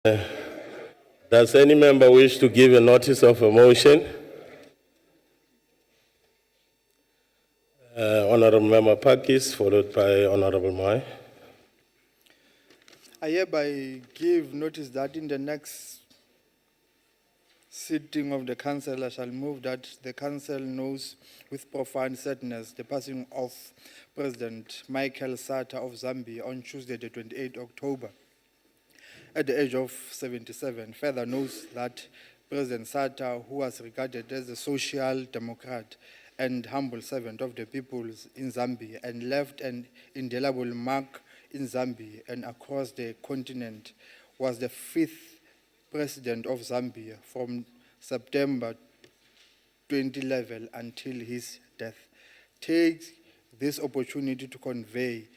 Does any member wish to give a notice of a motion? Honorable Member Pakis, followed by Honorable Mai. I hereby give notice that in the next sitting of the council, I shall move that the council knows with profound sadness the passing of President Michael Sata of Zambia on Tuesday, the 28th October, at the age of 77. Further knows that President Sata, who was regarded as a social democrat and humble servant of the people in Zambia and left an indelible mark in Zambia and across the continent, was the 5th president of Zambia from September 2011 until his death. Takes this opportunity to convey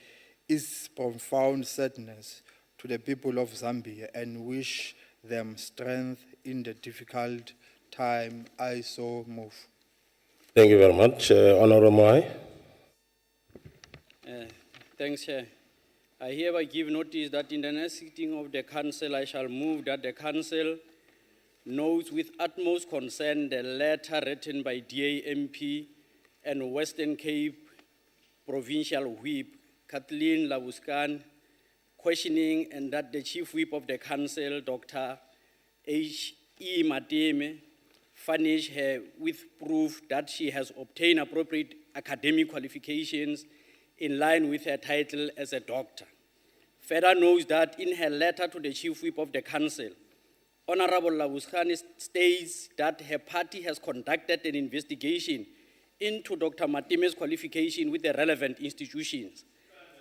his profound sadness to the people of Zambia and wish them strength in the difficult time. I so move. Thank you very much. Honorable Mai. Thanks, Chair. I hereby give notice that in the next sitting of the council, I shall move that the council notes with utmost concern the letter written by DAMP and Western Cape Provincial Whip, Kathleen Labuscan, questioning, and that the Chief Whip of the Council, Dr. H.E. Mateme, furnish her with proof that she has obtained appropriate academic qualifications in line with her title as a doctor. Further knows that in her letter to the Chief Whip of the Council, Honorable Labuscan states that her party has conducted an investigation into Dr. Mateme's qualification with the relevant institutions,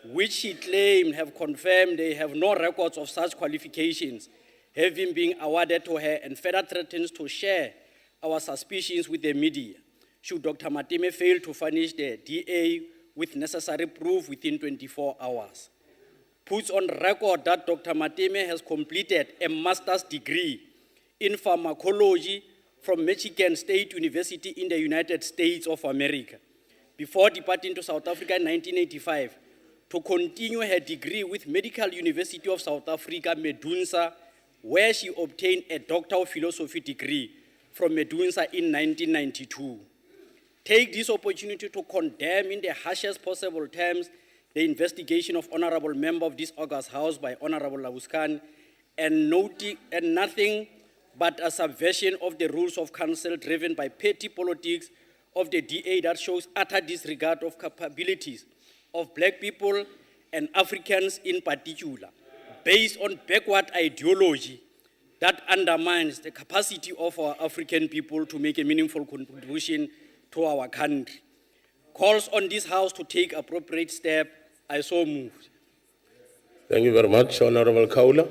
which she claimed have confirmed they have no records of such qualifications having been awarded to her, and further threatens to share our suspicions with the media should Dr. Mateme fail to furnish the DA with necessary proof within 24 hours. Puts on record that Dr. Mateme has completed a master's degree in pharmacology from Motshekga State University in the United States of America before departing to South Africa in 1985 to continue her degree with Medical University of South Africa, Medunsa, where she obtained a Doctor of Philosophy degree from Medunsa in 1992. Take this opportunity to condemn in the harshest possible terms the investigation of Honorable Member of this August House by Honorable Labuscan and nothing but a subversion of the rules of council driven by petty politics of the DA that shows utter disregard of capabilities of black people and Africans in particular, based on backward ideology that undermines the capacity of our African people to make a meaningful contribution to our country. Calls on this House to take appropriate steps. I so move. Thank you very much. Honorable Kaula.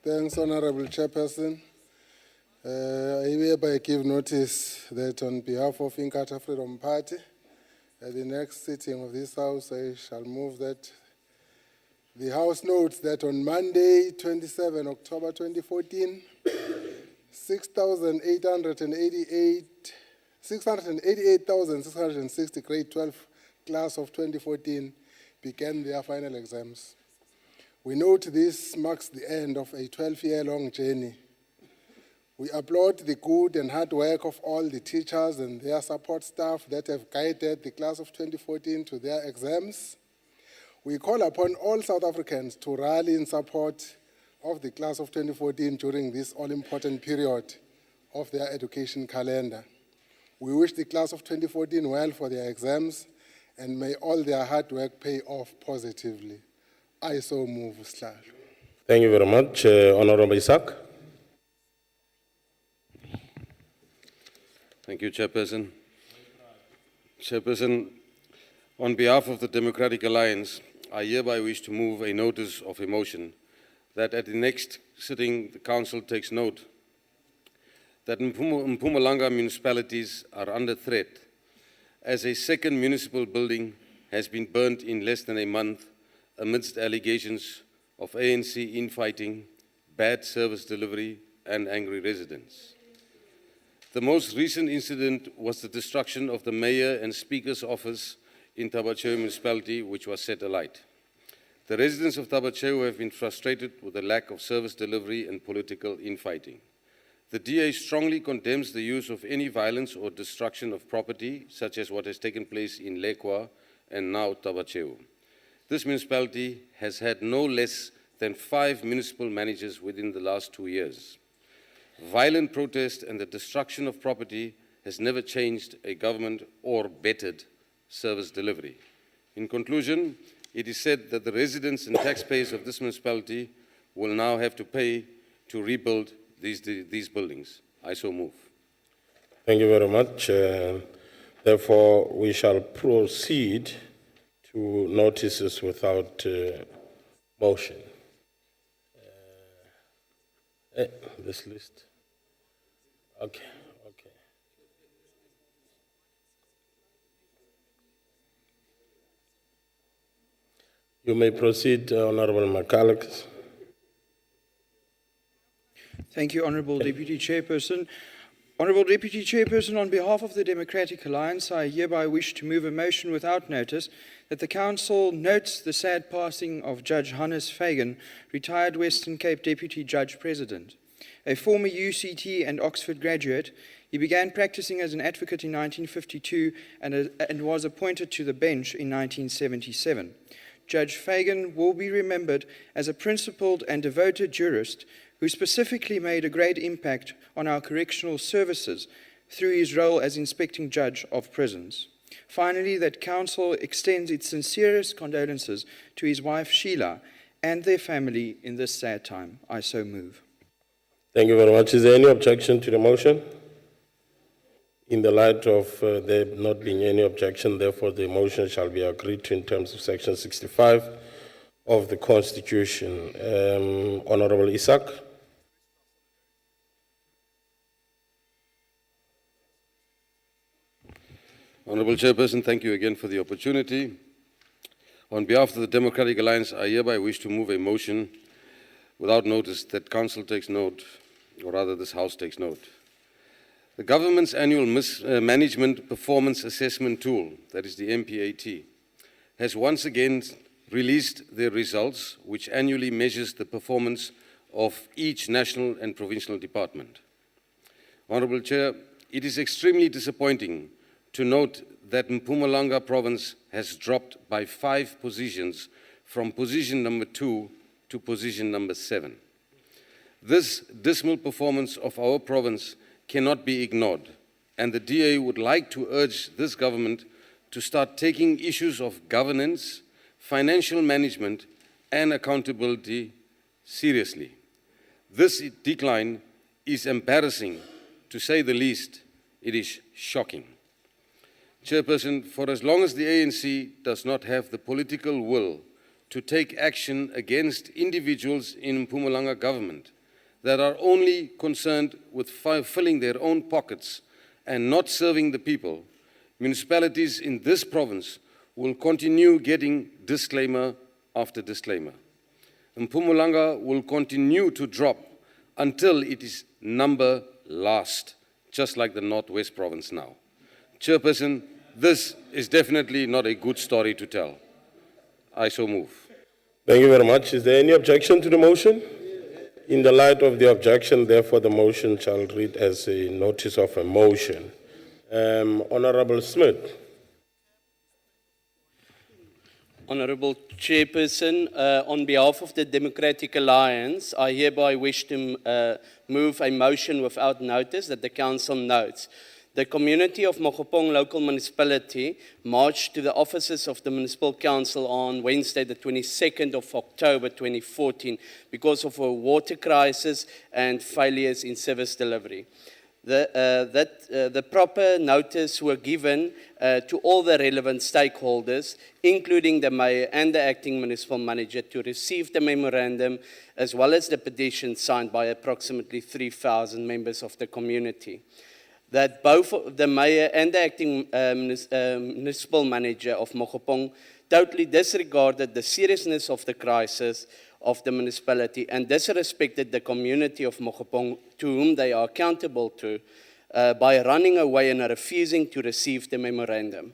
Thanks, Honorable Chairperson. I hereby give notice that on behalf of Inkatha Freedom Party, at the next sitting of this House, I shall move that the House notes that on Monday, 27 October 2014, 688,660 grade 12 class of 2014 began their final exams. We note this marks the end of a 12-year-long journey. We applaud the good and hard work of all the teachers and their support staff that have guided the class of 2014 to their exams. We call upon all South Africans to rally in support of the class of 2014 during this all-important period of their education calendar. We wish the class of 2014 well for their exams, and may all their hard work pay off positively. I so move, Slal. Thank you very much. Honorable Isaac. Thank you, Chairperson. Chairperson, on behalf of the Democratic Alliance, I hereby wish to move a notice of a motion that at the next sitting, the Council takes note that Mpumalanga municipalities are under threat as a second municipal building has been burnt in less than a month amidst allegations of ANC infighting, bad service delivery, and angry residents. The most recent incident was the destruction of the mayor and speaker's office in Tabacho municipality, which was set alight. The residents of Tabacheu have been frustrated with the lack of service delivery and political infighting. The DA strongly condemns the use of any violence or destruction of property, such as what has taken place in Lekwa and now Tabacheu. This municipality has had no less than 5 municipal managers within the last 2 years. Violent protest and the destruction of property has never changed a government or bettered service delivery. In conclusion, it is said that the residents and taxpayers of this municipality will now have to pay to rebuild these buildings. I so move. Thank you very much. Therefore, we shall proceed to notices without motion. This list. Okay. You may proceed, Honorable McCulloch. Thank you, Honourable Deputy Chairperson. Honourable Deputy Chairperson, on behalf of the Democratic Alliance, I hereby wish to move a motion without notice that the Council notes the sad passing of Judge Hannes Fagan, retired Western Cape Deputy Judge President. A former UCT and Oxford graduate, he began practicing as an advocate in 1952 and was appointed to the bench in 1977. Judge Fagan will be remembered as a principled and devoted jurist who specifically made a great impact on our correctional services through his role as inspecting judge of prisons. Finally, that Council extends its sincerest condolences to his wife Sheila and their family in this sad time. I so move. Thank you very much. Is there any objection to the motion? In the light of there not being any objection, therefore the motion shall be agreed to in terms of Section 65 of the Constitution. Honorable Isaac. Honourable Chairperson, thank you again for the opportunity. On behalf of the Democratic Alliance, I hereby wish to move a motion without notice that Council takes note, or rather this House takes note. The government's annual management performance assessment tool, that is the MPAT, has once again released their results, which annually measures the performance of each national and provincial department. Honourable Chair, it is extremely disappointing to note that Mpumalanga province has dropped by 5 positions from position number 2 to position number 7. This dismal performance of our province cannot be ignored, and the DA would like to urge this government to start taking issues of governance, financial management, and accountability seriously. This decline is embarrassing, to say the least. It is shocking. Chairperson, for as long as the ANC does not have the political will to take action against individuals in Mpumalanga government that are only concerned with filling their own pockets and not serving the people, municipalities in this province will continue getting disclaimer after disclaimer. Mpumalanga will continue to drop until it is number last, just like the Northwest province now. Chairperson, this is definitely not a good story to tell. I so move. Thank you very much. Is there any objection to the motion? In the light of the objection, therefore, the motion shall read as a notice of a motion. Honourable Smith. Honourable Chairperson, on behalf of the Democratic Alliance, I hereby wish to move a motion without notice that the Council notes. The community of Motshekga local municipality marched to the offices of the Municipal Council on Wednesday, the 22nd of October 2014, because of a water crisis and failures in service delivery. The proper notice were given to all the relevant stakeholders, including the mayor and the acting municipal manager, to receive the memorandum, as well as the petition signed by approximately 3,000 members of the community. That both the mayor and the acting municipal manager of Motshekga totally disregarded the seriousness of the crisis of the municipality and disrespected the community of Motshekga, to whom they are accountable to, by running away and refusing to receive the memorandum.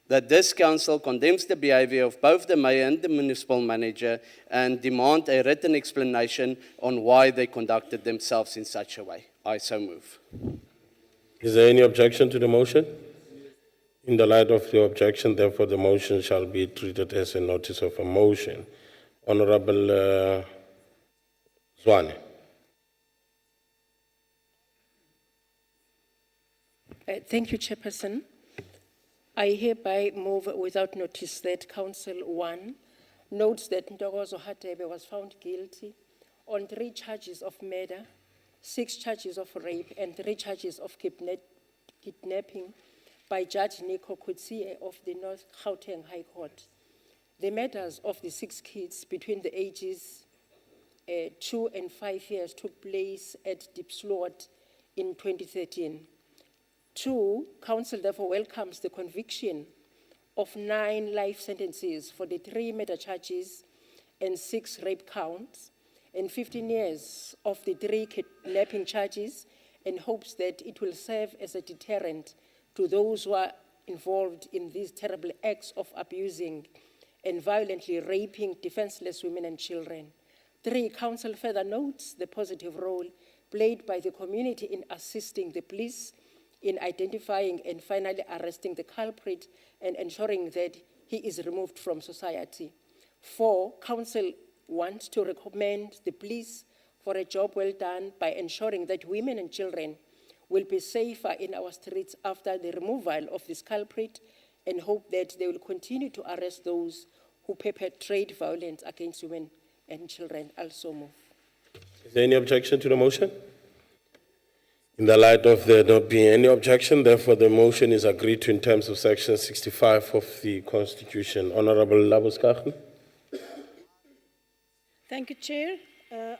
that this council condemns the behavior of both the mayor and the municipal manager and demand a written explanation on why they conducted themselves in such a way. I so move. Is there any objection to the motion? In the light of the objection, therefore, the motion shall be treated as a notice of a motion. Honorable Zwane. Thank you, Chairperson. I hereby move without notice that Council 1 notes that Ntokozo Hatebe was found guilty on 3 charges of murder, 6 charges of rape, and 3 charges of kidnapping by Judge Nico Kutsie of the North Gauteng High Court. The murders of the 6 kids between the ages 2 and 5 years took place at Diepsloot in 2013. 2, Council therefore welcomes the conviction of 9 life sentences for the 3 murder charges and 6 rape counts, and 15 years of the 3 kidnapping charges, and hopes that it will serve as a deterrent to those who are involved in these terrible acts of abusing and violently raping defenseless women and children. 3, Council further notes the positive role played by the community in assisting the police in identifying and finally arresting the culprit and ensuring that he is removed from society. 4, Council wants to recommend the police for a job well done by ensuring that women and children will be safer in our streets after the removal of this culprit, and hope that they will continue to arrest those who perpetrate violence against women and children. Also move. Is there any objection to the motion? In the light of there not being any objection, therefore the motion is agreed to in terms of Section 65 of the Constitution. Honorable Labuskachen. Thank you, Chair.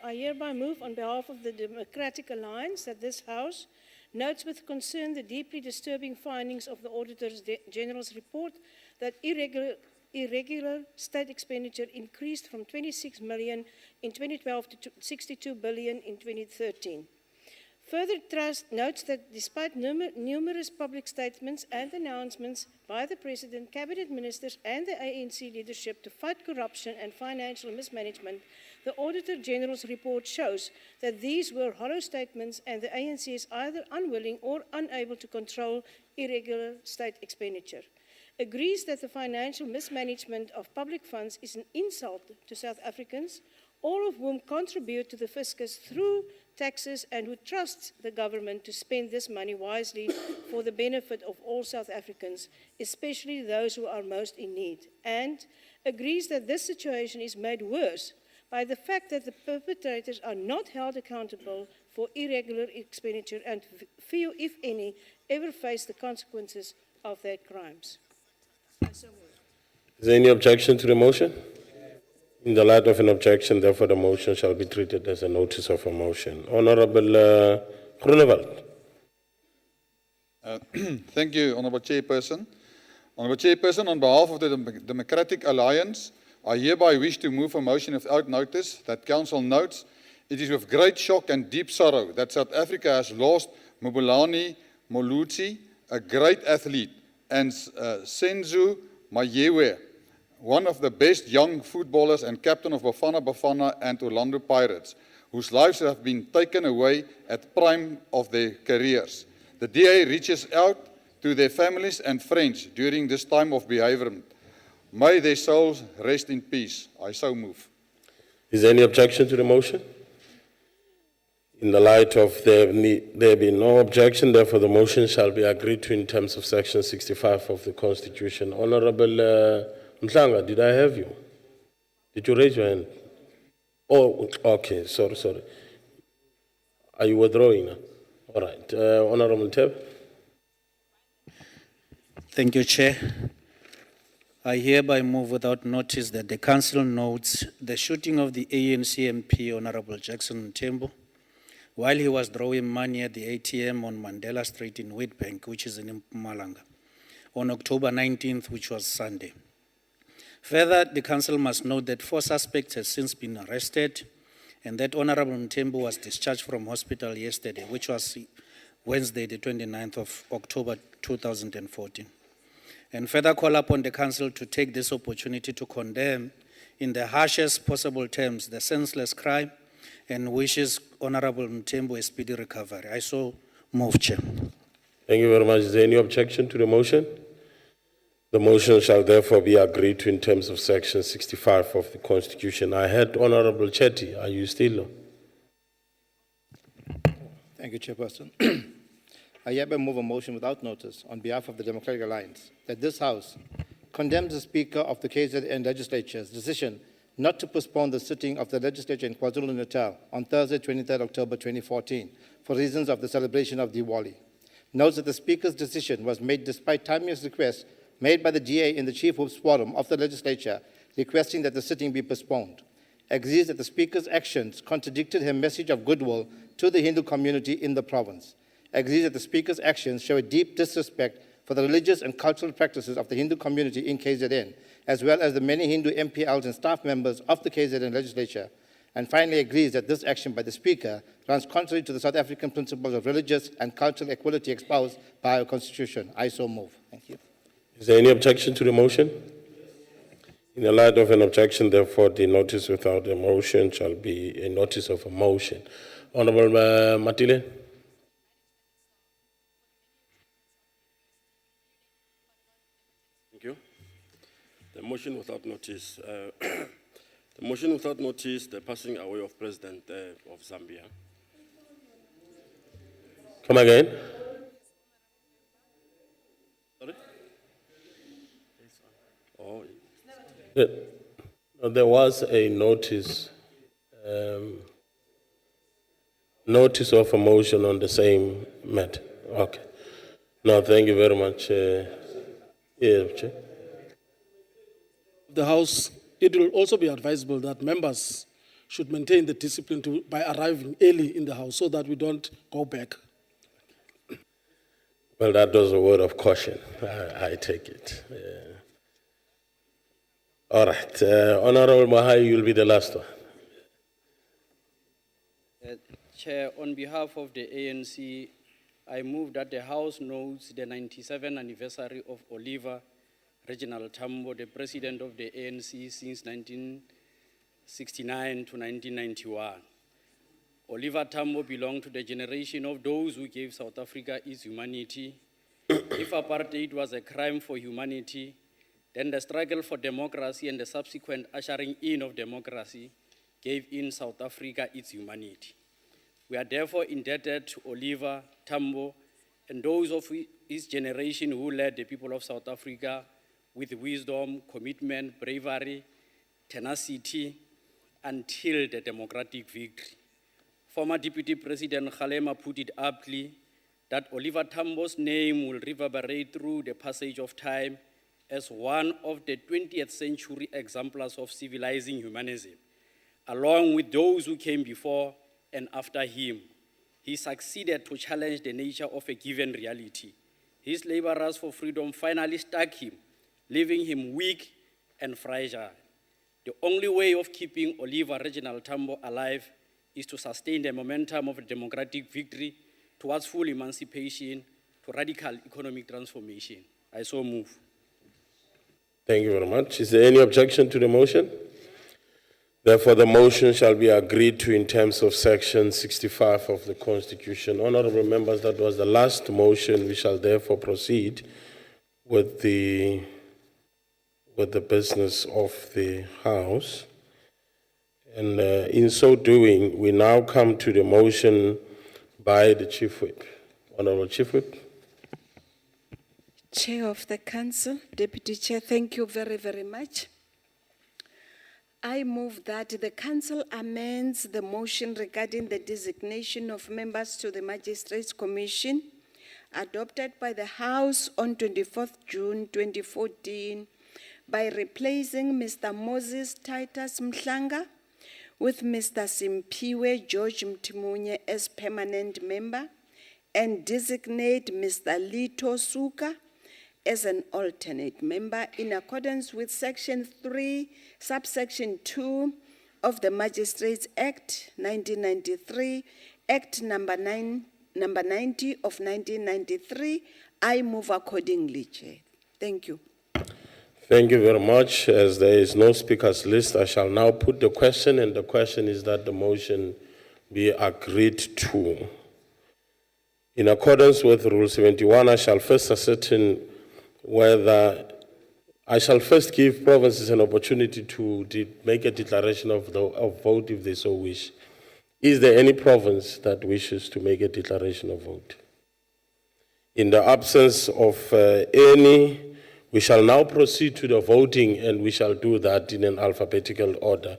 I hereby move on behalf of the Democratic Alliance that this House notes with concern the deeply disturbing findings of the Auditor General's report that irregular state expenditure increased from 26 million in 2012 to 62 billion in 2013. Further, Trust notes that despite numerous public statements and announcements by the President, Cabinet Ministers and the ANC leadership to fight corruption and financial mismanagement, the Auditor General's report shows that these were hollow statements and the ANC is either unwilling or unable to control irregular state expenditure. Agrees that the financial mismanagement of public funds is an insult to South Africans, all of whom contribute to the fiscus through taxes and who trust the government to spend this money wisely for the benefit of all South Africans, especially those who are most in need, and agrees that this situation is made worse by the fact that the perpetrators are not held accountable for irregular expenditure and few, if any, ever face the consequences of their crimes. Is there any objection to the motion? In the light of an objection, therefore, the motion shall be treated as a notice of a motion. Honorable Groenewald. Thank you, Honorable Chairperson. Honorable Chairperson, on behalf of the Democratic Alliance, I hereby wish to move a motion without notice that Council notes it is with great shock and deep sorrow that South Africa has lost Mobulani Molutsi, a great athlete, and Senzo Mayewe, one of the best young footballers and captain of Bafana Bafana and Orlando Pirates, whose lives have been taken away at the prime of their careers. The DA reaches out to their families and friends during this time of bereavement. May their souls rest in peace. I so move. Is there any objection to the motion? In the light of there being no objection, therefore the motion shall be agreed to in terms of Section 65 of the Constitution. Honorable Mhlanga, did I have you? Did you raise your hand? Oh, okay, sorry. Are you withdrawing now? All right. Honorable Teb. Thank you, Chair. I hereby move without notice that the Council notes the shooting of the ANC MP, Honorable Jackson Mthembu, while he was drawing money at the ATM on Mandela Street in Witbank, which is in Mpumalanga, on October 19th, which was Sunday. Further, the Council must note that 4 suspects have since been arrested and that Honorable Mthembu was discharged from hospital yesterday, which was Wednesday, the 29th of October 2014. and further call upon the council to take this opportunity to condemn in the harshest possible terms the senseless crime and wishes Honorable Mthembu a speedy recovery. I so move, Chair. Thank you very much. Is there any objection to the motion? The motion shall therefore be agreed to in terms of Section 65 of the Constitution. I heard Honorable Chetty. Are you still? Thank you, Chairperson. I hereby move a motion without notice on behalf of the Democratic Alliance that this House condemns the Speaker of the KZN Legislature's decision not to postpone the sitting of the legislature in KwaZulu-Natal on Thursday, 23rd October 2014 for reasons of the celebration of Diwali. Notes that the Speaker's decision was made despite timely requests made by the DA in the Chief Whip's Forum of the legislature requesting that the sitting be postponed. Agrees that the Speaker's actions contradicted her message of goodwill to the Hindu community in the province. Agrees that the Speaker's actions show a deep disrespect for the religious and cultural practices of the Hindu community in KZN, as well as the many Hindu MPLs and staff members of the KZN legislature. And finally agrees that this action by the Speaker runs contrary to the South African principles of religious and cultural equality espoused by our Constitution. I so move. Thank you. Is there any objection to the motion? In the light of an objection, therefore, the notice without a motion shall be a notice of a motion. Honorable Matile. Thank you. The motion without notice. The motion without notice, the passing away of President of Zambia. Come again. Sorry? Oh. There was a notice, notice of a motion on the same matter. Okay. No, thank you very much. Chair. The House, it will also be advisable that members should maintain the discipline by arriving early in the House so that we don't go back. Well, that was a word of caution. I take it. All right. Honorable Mahai, you'll be the last one. Chair, on behalf of the ANC, I move that the House notes the 97th anniversary of Oliver Reginald Tambo, the president of the ANC since 1969 to 1991. Oliver Tambo belonged to the generation of those who gave South Africa its humanity. If apartheid was a crime for humanity, then the struggle for democracy and the subsequent ushering in of democracy gave in South Africa its humanity. We are therefore indebted to Oliver Tambo and those of his generation who led the people of South Africa with wisdom, commitment, bravery, tenacity, until the democratic victory. Former Deputy President Kgalema put it aptly that Oliver Tambo's name will reverberate through the passage of time as one of the 20th century exemplars of civilizing humanism, along with those who came before and after him. He succeeded to challenge the nature of a given reality. His laborers for freedom finally stuck him, leaving him weak and fragile. The only way of keeping Oliver Reginald Tambo alive is to sustain the momentum of a democratic victory towards full emancipation to radical economic transformation. I so move. Thank you very much. Is there any objection to the motion? Therefore, the motion shall be agreed to in terms of Section 65 of the Constitution. Honorable members, that was the last motion. We shall therefore proceed with the business of the House. And in so doing, we now come to the motion by the Chief Whip. Honorable Chief Whip. Chair of the Council, Deputy Chair, thank you very, very much. I move that the Council amends the motion regarding the designation of members to the Magistrates Commission adopted by the House on 24th June 2014 by replacing Mr. Moses Titus Mhlanga with Mr. Simpiwe George Mtimunye as permanent member and designate Mr. Lito Suka as an alternate member in accordance with Section 3, Subsection 2 of the Magistrates Act 1993, Act number 90 of 1993. I move accordingly, Chair. Thank you. Thank you very much. As there is no speakers list, I shall now put the question, and the question is that the motion be agreed to. In accordance with Rule 71, I shall first ascertain whether I shall first give provinces an opportunity to make a declaration of vote if they so wish. Is there any province that wishes to make a declaration of vote? In the absence of any, we shall now proceed to the voting, and we shall do that in an alphabetical order.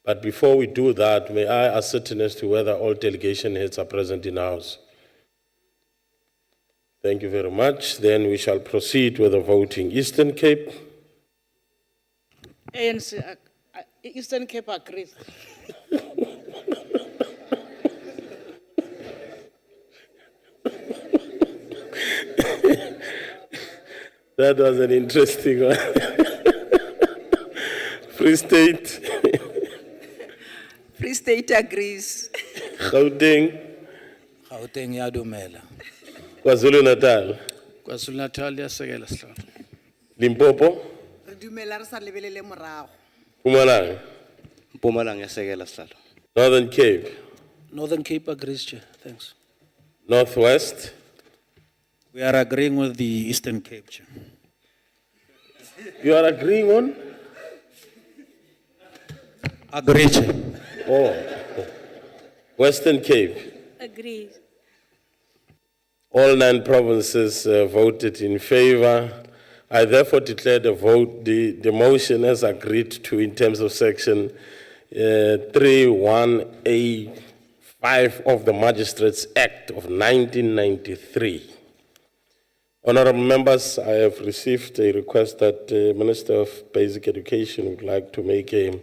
But before we do that, may I ascertain as to whether all delegation heads are present in the House? Thank you very much. Then we shall proceed with the voting. Eastern Cape. ANC, Eastern Cape agrees. That was an interesting one. Free State. Free State agrees. Gauteng. Gauteng ya dumela. KwaZulu Natal. KwaZulu Natal yasekela sihlalo. Limpopo. Re dumela re sa lebelele morago. Mpumalanga. Mpumalanga yasekela sihlalo. Northern Cape. Northern Cape agrees, Chair. Thanks. Northwest. We are agreeing with the Eastern Cape, Chair. You are agreeing on? Agree, Chair. Oh. Western Cape. Agree. All 9 provinces voted in favor. I therefore declare the motion as agreed to in terms of section 31A5 of the Magistrates Act of 1993. Honorable members, I have received a request that the Minister of Basic Education would like to make a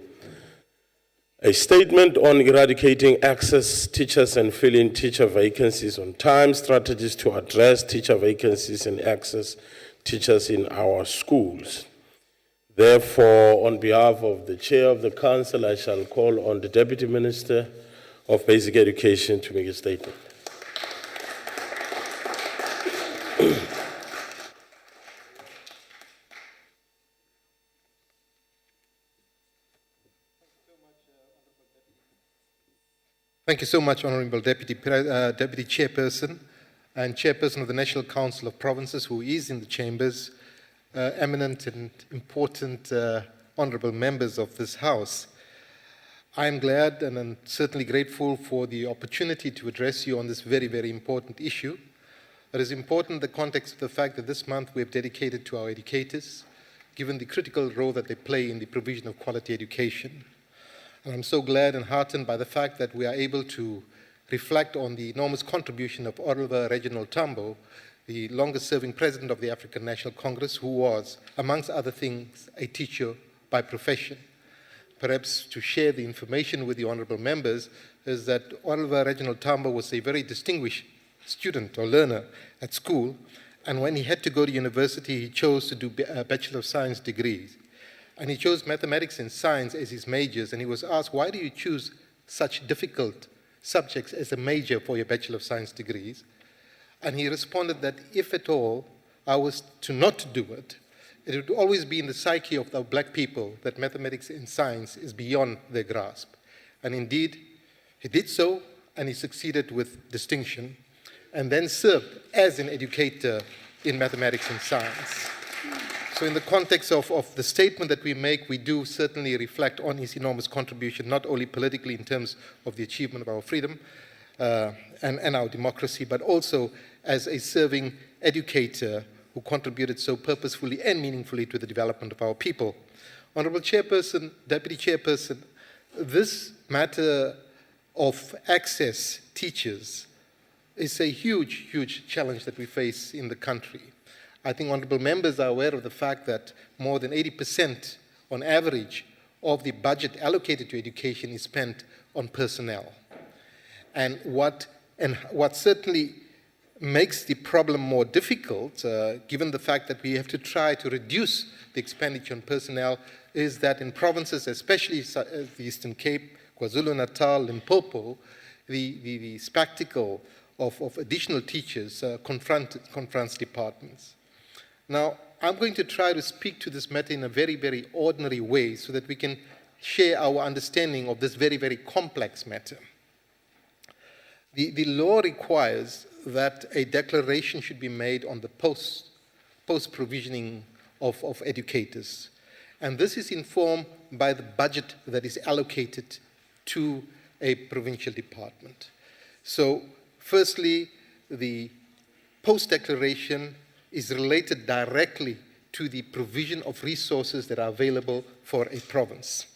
statement on eradicating access teachers and filling teacher vacancies on time, strategies to address teacher vacancies and access teachers in our schools. Therefore, on behalf of the Chair of the Council, I shall call on the Deputy Minister of Basic Education to make a statement. Thank you so much, Honorable Deputy Chairperson and Chairperson of the National Council of Provinces, who is in the chambers, eminent and important honorable members of this House. I am glad and I'm certainly grateful for the opportunity to address you on this very, very important issue. It is important in the context of the fact that this month we have dedicated to our educators, given the critical role that they play in the provision of quality education. And I'm so glad and heartened by the fact that we are able to reflect on the enormous contribution of Honorable Reginald Tambo, the longest-serving president of the African National Congress, who was, amongst other things, a teacher by profession. Perhaps to share the information with the honorable members is that Honorable Reginald Tambo was a very distinguished student or learner at school, and when he had to go to university, he chose to do Bachelor of Science degrees. And he chose mathematics and science as his majors, and he was asked, why do you choose such difficult subjects as a major for your Bachelor of Science degrees? And he responded that if at all I was to not do it, it would always be in the psyche of the black people that mathematics and science is beyond their grasp. And indeed, he did so, and he succeeded with distinction, and then served as an educator in mathematics and science. So in the context of the statement that we make, we do certainly reflect on his enormous contribution, not only politically in terms of the achievement of our freedom and our democracy, but also as a serving educator who contributed so purposefully and meaningfully to the development of our people. Honorable Chairperson, Deputy Chairperson, this matter of access teachers is a huge, huge challenge that we face in the country. I think honorable members are aware of the fact that more than 80% on average of the budget allocated to education is spent on personnel. And what certainly makes the problem more difficult, given the fact that we have to try to reduce the expenditure on personnel, is that in provinces, especially the Eastern Cape, KwaZulu-Natal, Limpopo, the spectacle of additional teachers confronts departments. Now, I'm going to try to speak to this matter in a very, very ordinary way so that we can share our understanding of this very, very complex matter. The law requires that a declaration should be made on the post-provisioning of educators. And this is informed by the budget that is allocated to a provincial department. So, firstly, the post-declaration is related directly to the provision of resources that are available for a province.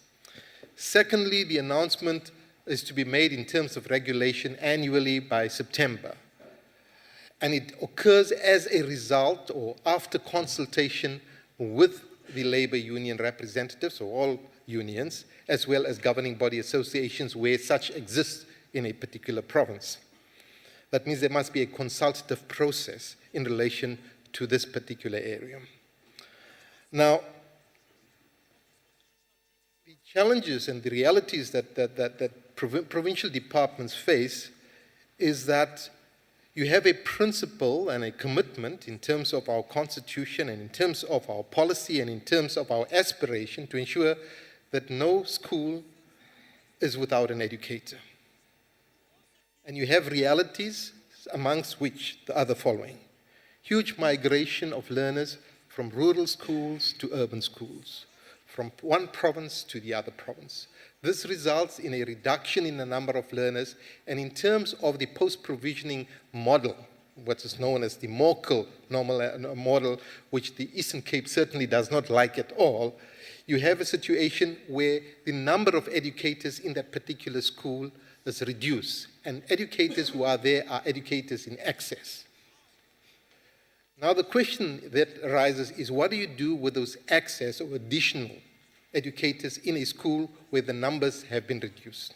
Secondly, the announcement is to be made in terms of regulation annually by September. And it occurs as a result or after consultation with the labor union representatives, or all unions, as well as governing body associations where such exists in a particular province. That means there must be a consultative process in relation to this particular area. Now, the challenges and the realities that provincial departments face is that you have a principle and a commitment in terms of our constitution and in terms of our policy and in terms of our aspiration to ensure that no school is without an educator. And you have realities amongst which are the following: huge migration of learners from rural schools to urban schools, from one province to the other province. This results in a reduction in the number of learners, and in terms of the post-provisioning model, what is known as the Morkel model, which the Eastern Cape certainly does not like at all, you have a situation where the number of educators in that particular school is reduced, and educators who are there are educators in excess. Now the question that arises is, what do you do with those excess or additional educators in a school where the numbers have been reduced?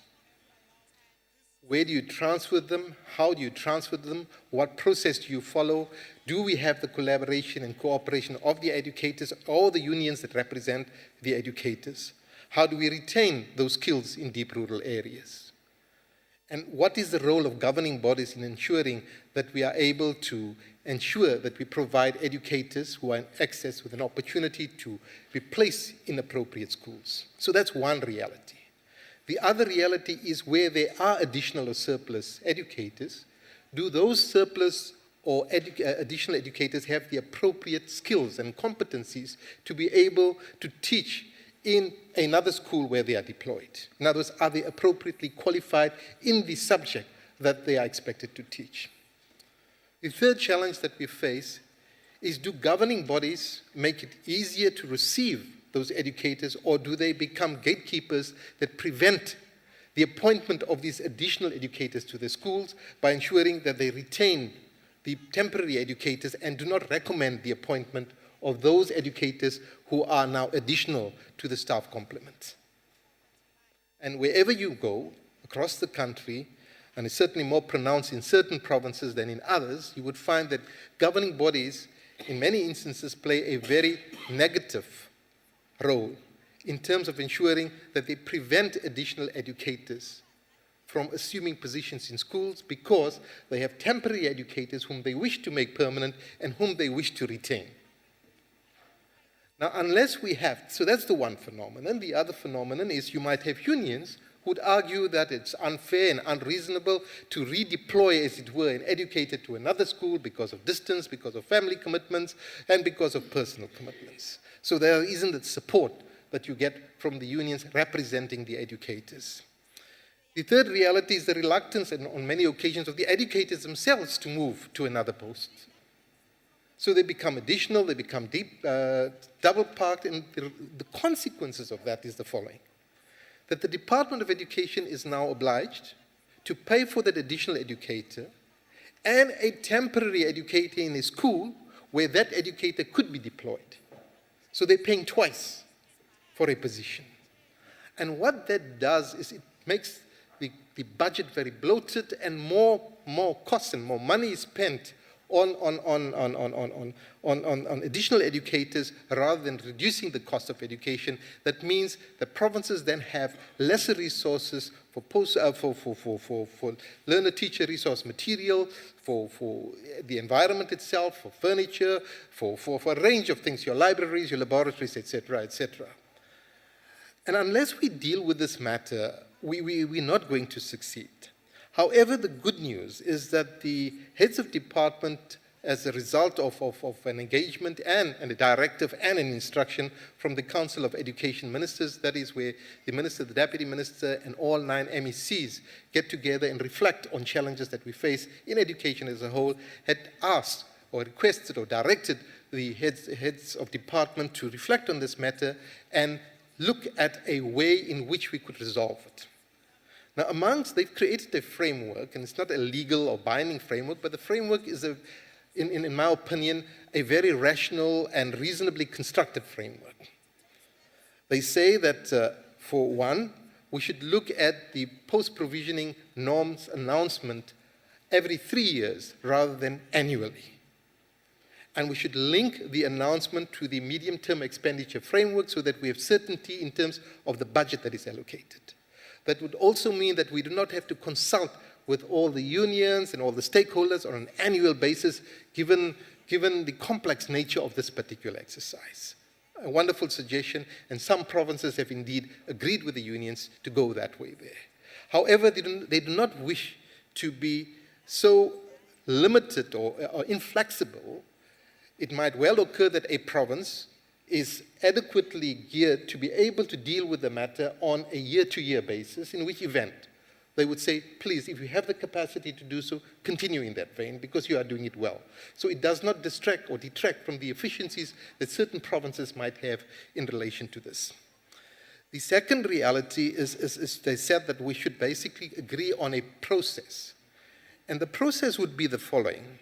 Where do you transfer them? How do you transfer them? What process do you follow? Do we have the collaboration and cooperation of the educators or the unions that represent the educators? How do we retain those skills in deep rural areas? And what is the role of governing bodies in ensuring that we are able to ensure that we provide educators who are in access with an opportunity to be placed in appropriate schools? So that's one reality. The other reality is where there are additional or surplus educators, do those surplus or additional educators have the appropriate skills and competencies to be able to teach in another school where they are deployed? In other words, are they appropriately qualified in the subject that they are expected to teach? The third challenge that we face is, do governing bodies make it easier to receive those educators, or do they become gatekeepers that prevent the appointment of these additional educators to the schools by ensuring that they retain the temporary educators and do not recommend the appointment of those educators who are now additional to the staff complement? And wherever you go across the country, and it's certainly more pronounced in certain provinces than in others, you would find that governing bodies, in many instances, play a very negative role in terms of ensuring that they prevent additional educators from assuming positions in schools because they have temporary educators whom they wish to make permanent and whom they wish to retain. Now, unless we have, so that's the one phenomenon. The other phenomenon is you might have unions who would argue that it's unfair and unreasonable to redeploy, as it were, an educator to another school because of distance, because of family commitments, and because of personal commitments. So there isn't that support that you get from the unions representing the educators. The third reality is the reluctance, and on many occasions, of the educators themselves to move to another post. So they become additional, they become double-parked, and the consequences of that is the following: that the Department of Education is now obliged to pay for that additional educator and a temporary educator in a school where that educator could be deployed. So they're paying twice for a position. And what that does is it makes the budget very bloated, and more costs and more money is spent on additional educators rather than reducing the cost of education. That means that provinces then have lesser resources for learner-teacher resource material, for the environment itself, for furniture, for a range of things, your libraries, your laboratories, etc., etc. And unless we deal with this matter, we're not going to succeed. However, the good news is that the heads of department, as a result of an engagement and a directive and an instruction from the Council of Education Ministers, that is where the minister, the deputy minister, and all 9 MECs get together and reflect on challenges that we face in education as a whole, had asked or requested or directed the heads of department to reflect on this matter and look at a way in which we could resolve it. Now, they've created a framework, and it's not a legal or binding framework, but the framework is, in my opinion, a very rational and reasonably constructed framework. They say that, for one, we should look at the post-provisioning norms announcement every 3 years rather than annually. And we should link the announcement to the medium-term expenditure framework so that we have certainty in terms of the budget that is allocated. That would also mean that we do not have to consult with all the unions and all the stakeholders on an annual basis, given the complex nature of this particular exercise. A wonderful suggestion, and some provinces have indeed agreed with the unions to go that way there. However, they do not wish to be so limited or inflexible. It might well occur that a province is adequately geared to be able to deal with the matter on a year-to-year basis, in which event they would say, please, if you have the capacity to do so, continue in that vein because you are doing it well. So it does not distract or detract from the efficiencies that certain provinces might have in relation to this. The second reality is they said that we should basically agree on a process. And the process would be the following.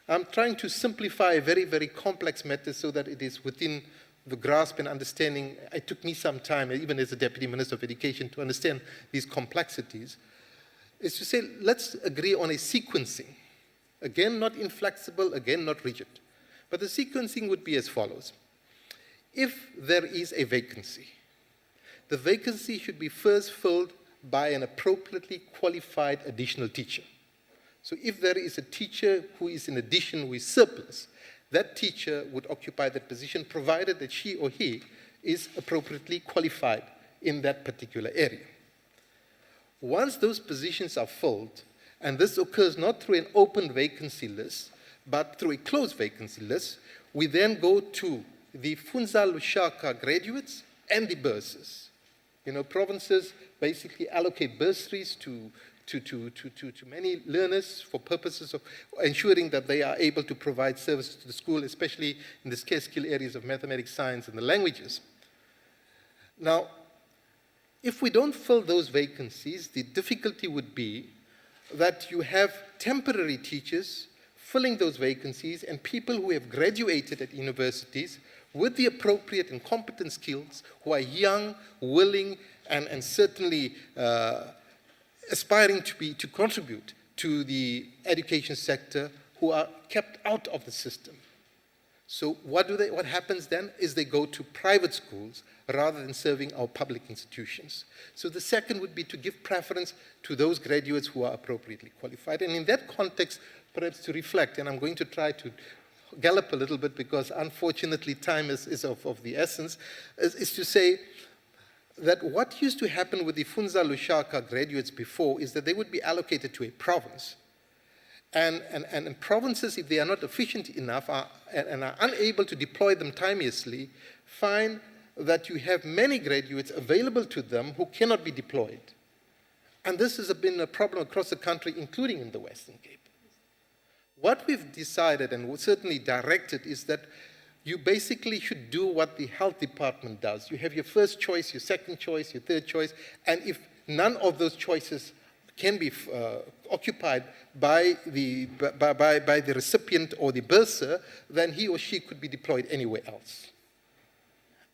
I'm trying to simplify a very, very complex matter so that it is within the grasp and understanding. It took me some time, even as a Deputy Minister of Education, to understand these complexities, is to say, let's agree on a sequencing. Again, not inflexible, again, not rigid. But the sequencing would be as follows. If there is a vacancy, the vacancy should be first filled by an appropriately qualified additional teacher. So if there is a teacher who is in addition, who is surplus, that teacher would occupy that position provided that she or he is appropriately qualified in that particular area. Once those positions are filled, and this occurs not through an open vacancy list, but through a closed vacancy list, we then go to the Funza Lushaka graduates and the bursars. Provinces basically allocate bursaries to many learners for purposes of ensuring that they are able to provide services to the school, especially in the scarce skill areas of mathematics, science, and the languages. Now, if we don't fill those vacancies, the difficulty would be that you have temporary teachers filling those vacancies and people who have graduated at universities with the appropriate and competent skills, who are young, willing, and certainly aspiring to contribute to the education sector, who are kept out of the system. So what happens then is they go to private schools rather than serving our public institutions. So the second would be to give preference to those graduates who are appropriately qualified. And in that context, perhaps to reflect, and I'm going to try to gallop a little bit because unfortunately time is of the essence, is to say that what used to happen with the Funza Lushaka graduates before is that they would be allocated to a province. And provinces, if they are not efficient enough and are unable to deploy them timeously, find that you have many graduates available to them who cannot be deployed. And this has been a problem across the country, including in the Western Cape. What we've decided and certainly directed is that you basically should do what the health department does. You have your first choice, your second choice, your third choice, and if none of those choices can be occupied by the recipient or the bursar, then he or she could be deployed anywhere else.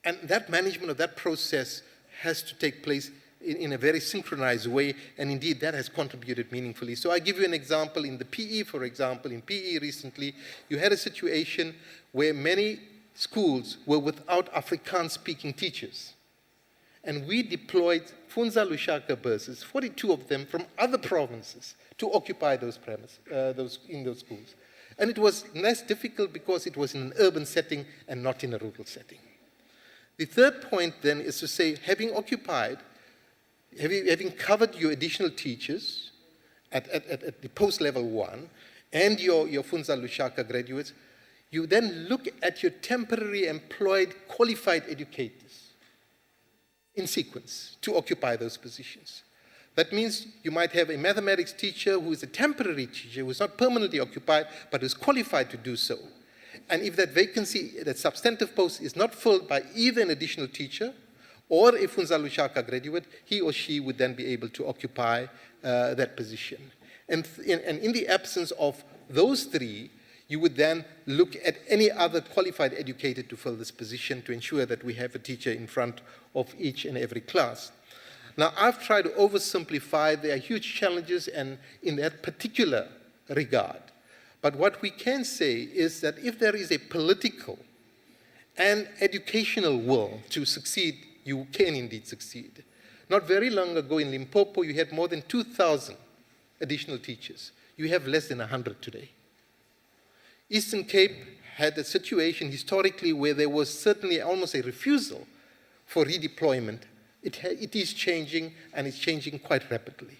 And that management of that process has to take place in a very synchronized way, and indeed that has contributed meaningfully. So I give you an example in the PE, for example. In PE recently, you had a situation where many schools were without Afrikaans-speaking teachers. And we deployed Funza Lushaka buses, 42 of them from other provinces, to occupy those premises, in those schools. And it was less difficult because it was in an urban setting and not in a rural setting. The third point then is to say, having occupied, having covered your additional teachers at the post-level 1 and your Funza Lushaka graduates, you then look at your temporary employed qualified educators in sequence to occupy those positions. That means you might have a mathematics teacher who is a temporary teacher, who is not permanently occupied, but is qualified to do so. And if that vacancy, that substantive post is not filled by either an additional teacher or a Funza Lushaka graduate, he or she would then be able to occupy that position. And in the absence of those three, you would then look at any other qualified educator to fill this position to ensure that we have a teacher in front of each and every class. Now, I've tried to oversimplify. There are huge challenges and in that particular regard. But what we can say is that if there is a political and educational will to succeed, you can indeed succeed. Not very long ago in Limpopo, you had more than 2,000 additional teachers. You have less than 100 today. Eastern Cape had a situation historically where there was certainly almost a refusal for redeployment. It is changing, and it's changing quite rapidly.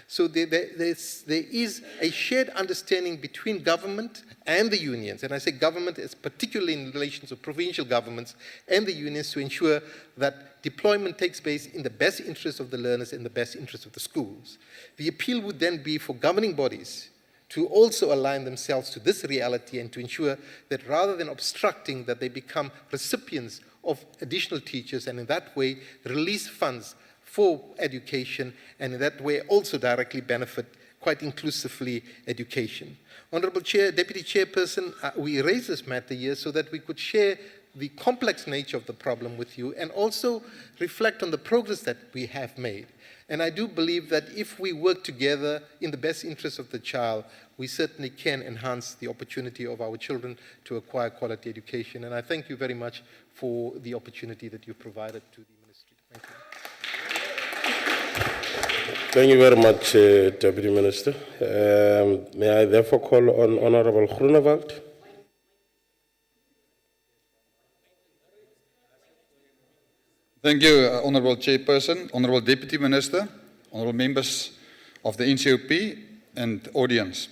So there is a shared understanding between government and the unions, and I say government is particularly in relation to provincial governments and the unions, to ensure that deployment takes place in the best interest of the learners and the best interest of the schools. The appeal would then be for governing bodies to also align themselves to this reality and to ensure that rather than obstructing, that they become recipients of additional teachers, and in that way release funds for education, and in that way also directly benefit quite inclusively education. Honorable Chair, Deputy Chairperson, we raised this matter here so that we could share the complex nature of the problem with you and also reflect on the progress that we have made. And I do believe that if we work together in the best interest of the child, we certainly can enhance the opportunity of our children to acquire quality education. And I thank you very much for the opportunity that you provided to the Ministry. Thank you. Thank you very much, Deputy Minister. May I therefore call on Honorable Groenewald? Thank you, Honourable Chairperson, Honourable Deputy Minister, Honourable members of the NCOP and audience.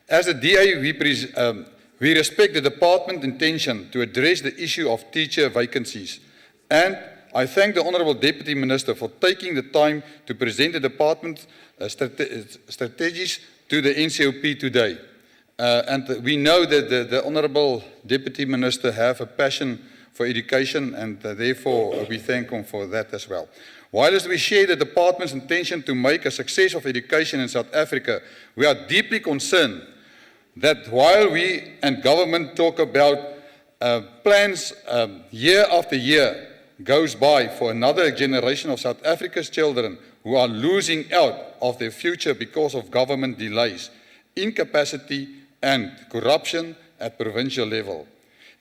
As the DA, we respect the Department's intention to address the issue of teacher vacancies, and I thank the Honourable Deputy Minister for taking the time to present the Department's strategies to the NCOP today. And we know that the Honourable Deputy Minister have a passion for education, and therefore we thank him for that as well. Whilst we share the Department's intention to make a success of education in South Africa, we are deeply concerned that while we and government talk about plans year after year goes by for another generation of South Africa's children who are losing out of their future because of government delays, incapacity and corruption at provincial level.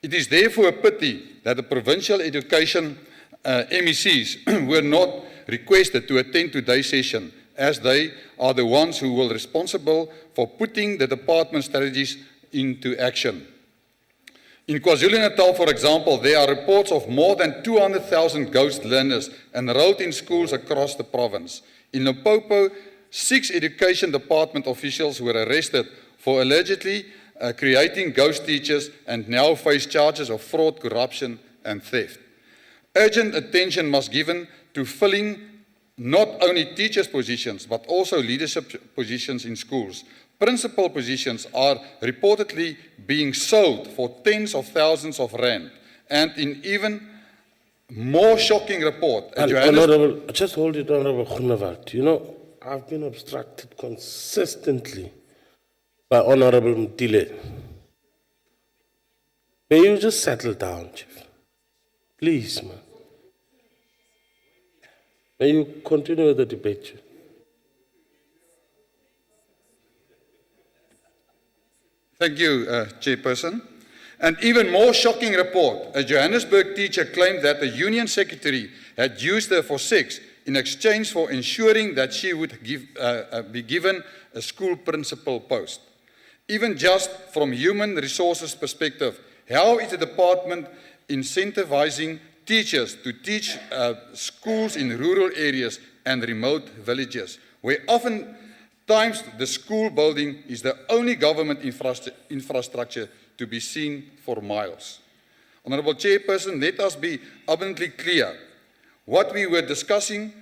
It is therefore a pity that the provincial education MECs were not requested to attend today's session, as they are the ones who will be responsible for putting the department strategies into action. In KwaZulu-Natal, for example, there are reports of more than 200,000 ghost learners enrolled in schools across the province. In Limpopo, 6 education department officials were arrested for allegedly creating ghost teachers and now face charges of fraud, corruption and theft. Urgent attention must be given to filling not only teachers' positions but also leadership positions in schools. Principal positions are reportedly being sold for tens of thousands of rand, and in even more shocking report. Honorable, just hold it, Honorable Groenewald. You know, I've been obstructed consistently by Honorable Mtile. May you just settle down, Chief? Please, man. May you continue with the debate. Thank you, Chairperson. An even more shocking report. A Johannesburg teacher claimed that the union secretary had used her for sex in exchange for ensuring that she would be given a school principal post. Even just from human resources perspective, how is the department incentivizing teachers to teach schools in rural areas and remote villages, where oftentimes the school building is the only government infrastructure to be seen for miles? Honourable Chairperson, let us be abundantly clear. What we were discussing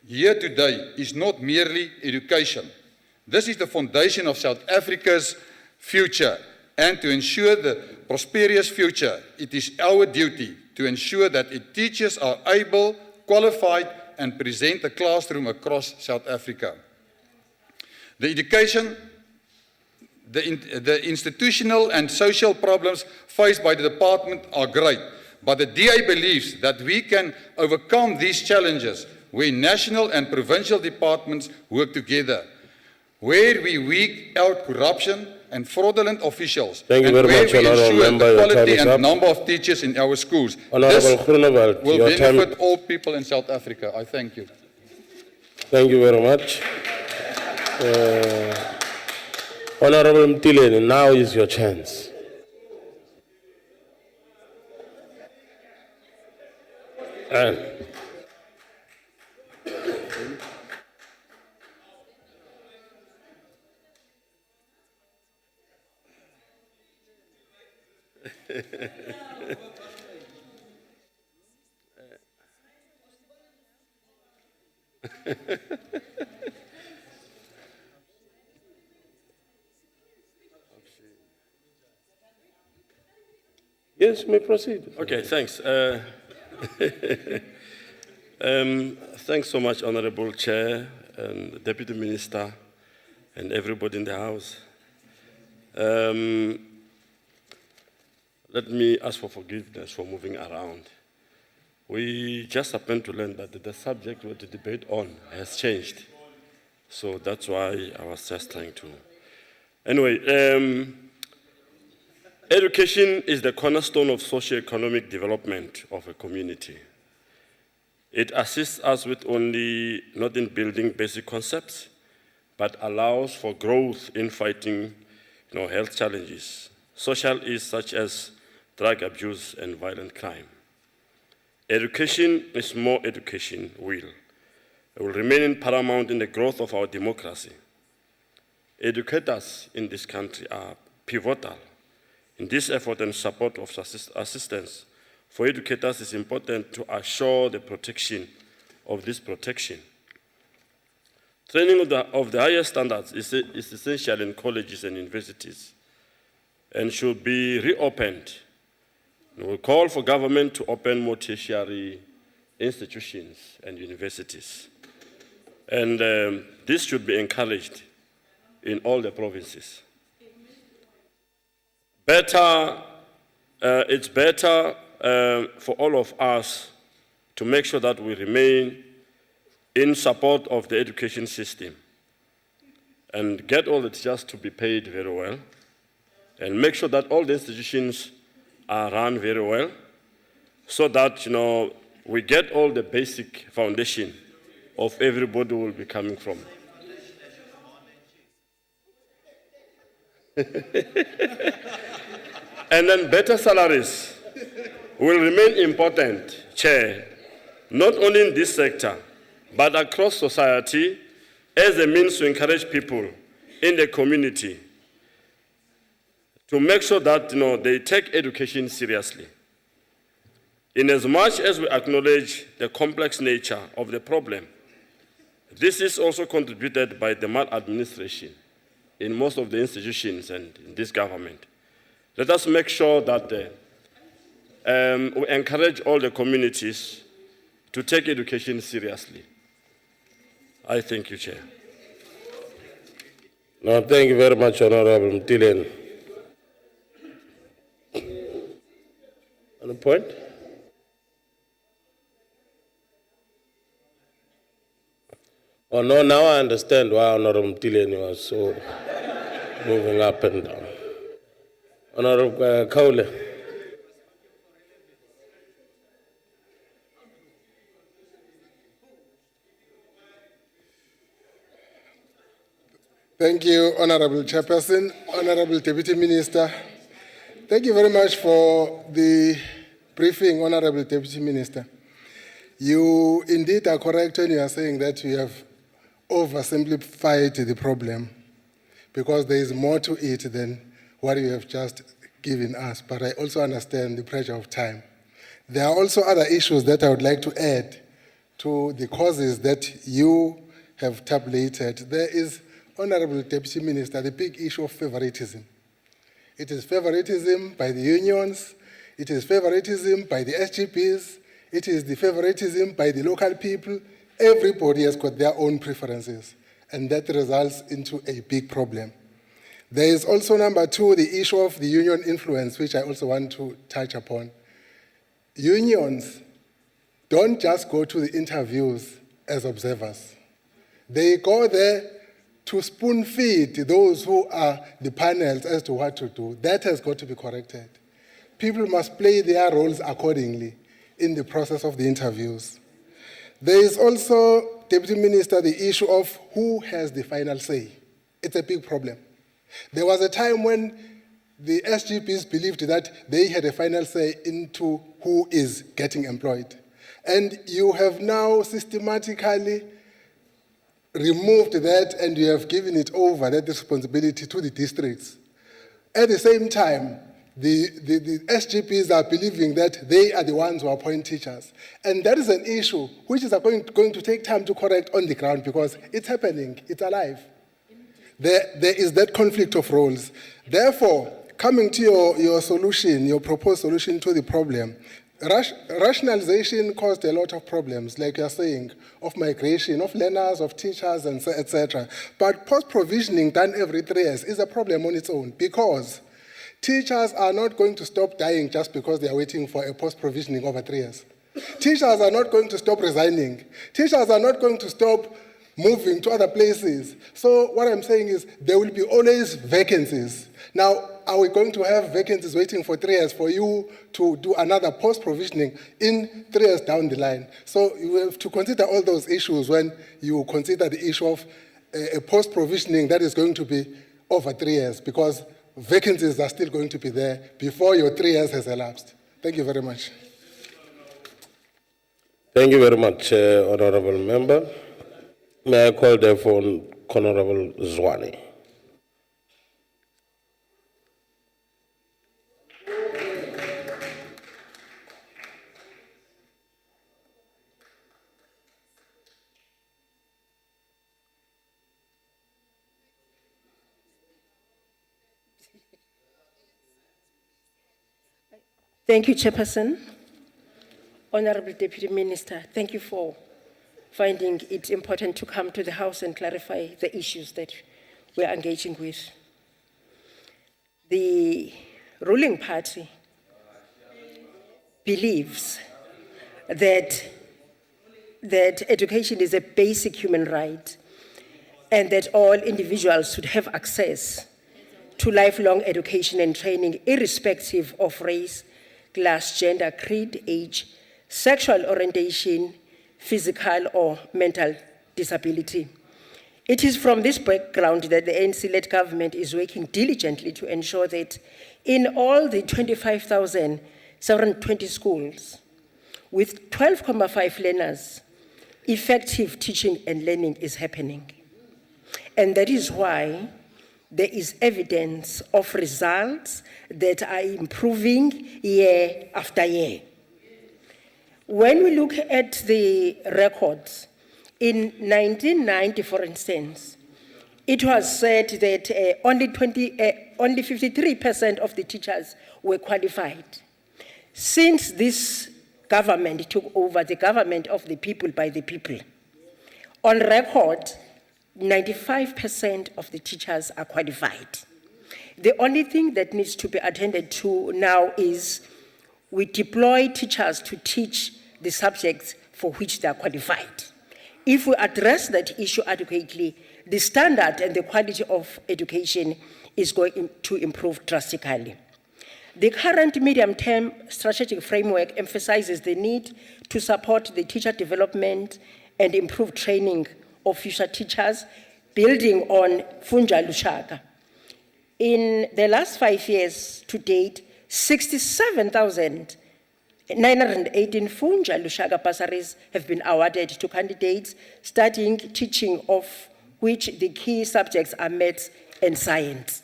here today is not merely education. This is the foundation of South Africa's future, and to ensure the prosperous future, it is our duty to ensure that its teachers are able, qualified, and present a classroom across South Africa. The institutional and social problems faced by the department are great, but the DA believes that we can overcome these challenges where national and provincial departments work together, where we weed out corruption and fraudulent officials, Thank you and very where much, we Honourable ensure Member. the Your time quality is and up. number of teachers in our schools. Honourable This Groenewald, will your time- benefit all people in South Africa. I thank you. Thank you very much. Honorable Mtileni, now is your chance. And yes, you may proceed. Okay, thanks. Thanks so much, Honorable Chair and Deputy Minister and everybody in the House. Let me ask for forgiveness for moving around. We just happened to learn that the subject we to debate on has changed. So that's why I was just trying to. Anyway, education is the cornerstone of socio-economic development of a community. It assists us with not in building basic concepts, but allows for growth in fighting health challenges, social issues such as drug abuse and violent crime. Education is more education will remain paramount in the growth of our democracy. Educators in this country are pivotal in this effort, and support of assistance for educators is important to assure the protection of this protection. Training of the highest standards is essential in colleges and universities and should be reopened. We call for government to open more tertiary institutions and universities. And this should be encouraged in all the provinces. It's better for all of us to make sure that we remain in support of the education system and get all the teachers to be paid very well and make sure that all the institutions are run very well so that, we get all the basic foundation of everybody will be coming from. And then better salaries will remain important, Chair, not only in this sector, but across society as a means to encourage people in the community to make sure that they take education seriously. In as much as we acknowledge the complex nature of the problem, this is also contributed by the maladministration in most of the institutions and in this government. Let us make sure that we encourage all the communities to take education seriously. I thank you, Chair. No, thank you very much, Honorable Mtileni. On the point? Oh no, now I understand why Honorable Mtileni was so moving up and down. Honorable Kaule. Thank you, Honorable Chairperson, Honorable Deputy Minister. Thank you very much for the briefing, Honorable Deputy Minister. You indeed are correct when you are saying that you have oversimplified the problem because there is more to it than what you have just given us. But I also understand the pressure of time. There are also other issues that I would like to add to the causes that you have tabulated. There is, Honorable Deputy Minister, the big issue of favoritism. It is favoritism by the unions, it is favoritism by the SGPs, it is the favoritism by the local people. Everybody has got their own preferences, and that results into a big problem. There is also, number two, the issue of the union influence, which I also want to touch upon. Unions don't just go to the interviews as observers. They go there to spoon feed those who are the panels as to what to do. That has got to be corrected. People must play their roles accordingly in the process of the interviews. There is also, Deputy Minister, the issue of who has the final say. It's a big problem. There was a time when the SGPs believed that they had a final say into who is getting employed. And you have now systematically removed that, and you have given it over, that responsibility, to the districts. At the same time, the SGPs are believing that they are the ones who appoint teachers. And that is an issue which is going to take time to correct on the ground because it's happening, it's alive. There is that conflict of roles. Therefore, coming to your solution, your proposed solution to the problem, rationalization caused a lot of problems, like you're saying, of migration, of learners, of teachers, and etc. But post-provisioning done every 3 years is a problem on its own because teachers are not going to stop dying just because they are waiting for a post-provisioning over 3 years. Teachers are not going to stop resigning. Teachers are not going to stop moving to other places. So what I'm saying is there will be always vacancies. Now, are we going to have vacancies waiting for 3 years for you to do another post-provisioning in 3 years down the line? So you have to consider all those issues when you consider the issue of a post-provisioning that is going to be over 3 years because vacancies are still going to be there before your 3 years has elapsed. Thank you very much. Thank you very much, Honorable Member. May I call therefore Honorable Zwane. Thank you, Chairperson. Honorable Deputy Minister, thank you for finding it important to come to the House and clarify the issues that we are engaging with. The ruling party believes that education is a basic human right and that all individuals should have access to lifelong education and training irrespective of race, class, gender, creed, age, sexual orientation, physical or mental disability. It is from this background that the ANC-led government is working diligently to ensure that in all the 25,720 schools with 12.5 learners, effective teaching and learning is happening. And that is why there is evidence of results that are improving year after year. When we look at the records, in 1990, for instance, it was said that only 53% of the teachers were qualified. Since this government took over, the government of the people by the people, on record, 95% of the teachers are qualified. The only thing that needs to be attended to now is we deploy teachers to teach the subjects for which they are qualified. If we address that issue adequately, the standard and the quality of education is going to improve drastically. The current medium-term strategic framework emphasizes the need to support the teacher development and improve training of future teachers, building on Funja Lushaka. In the last 5 years to date, 67,918 Funja Lushaka bursaries have been awarded to candidates studying teaching, of which the key subjects are maths and science.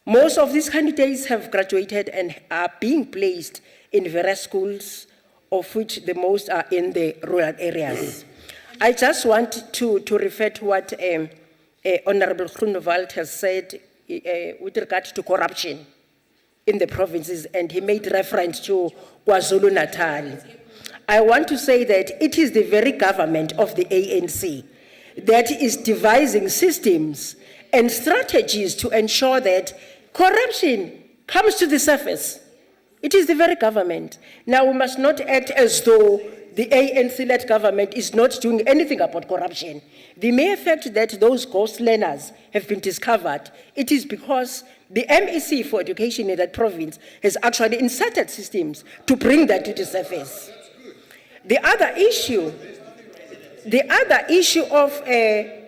Most of these candidates have graduated and are being placed in various schools, of which the most are in the rural areas. I just want to refer to what Honorable Groenewald has said with regard to corruption in the provinces, and he made reference to KwaZulu-Natal. I want to say that it is the very government of the ANC that is devising systems and strategies to ensure that corruption comes to the surface. It is the very government. Now, we must not act as though the ANC-led government is not doing anything about corruption. The mere fact that those ghost learners have been discovered, it is because the MEC for education in that province has actually inserted systems to bring that to the surface. The other issue of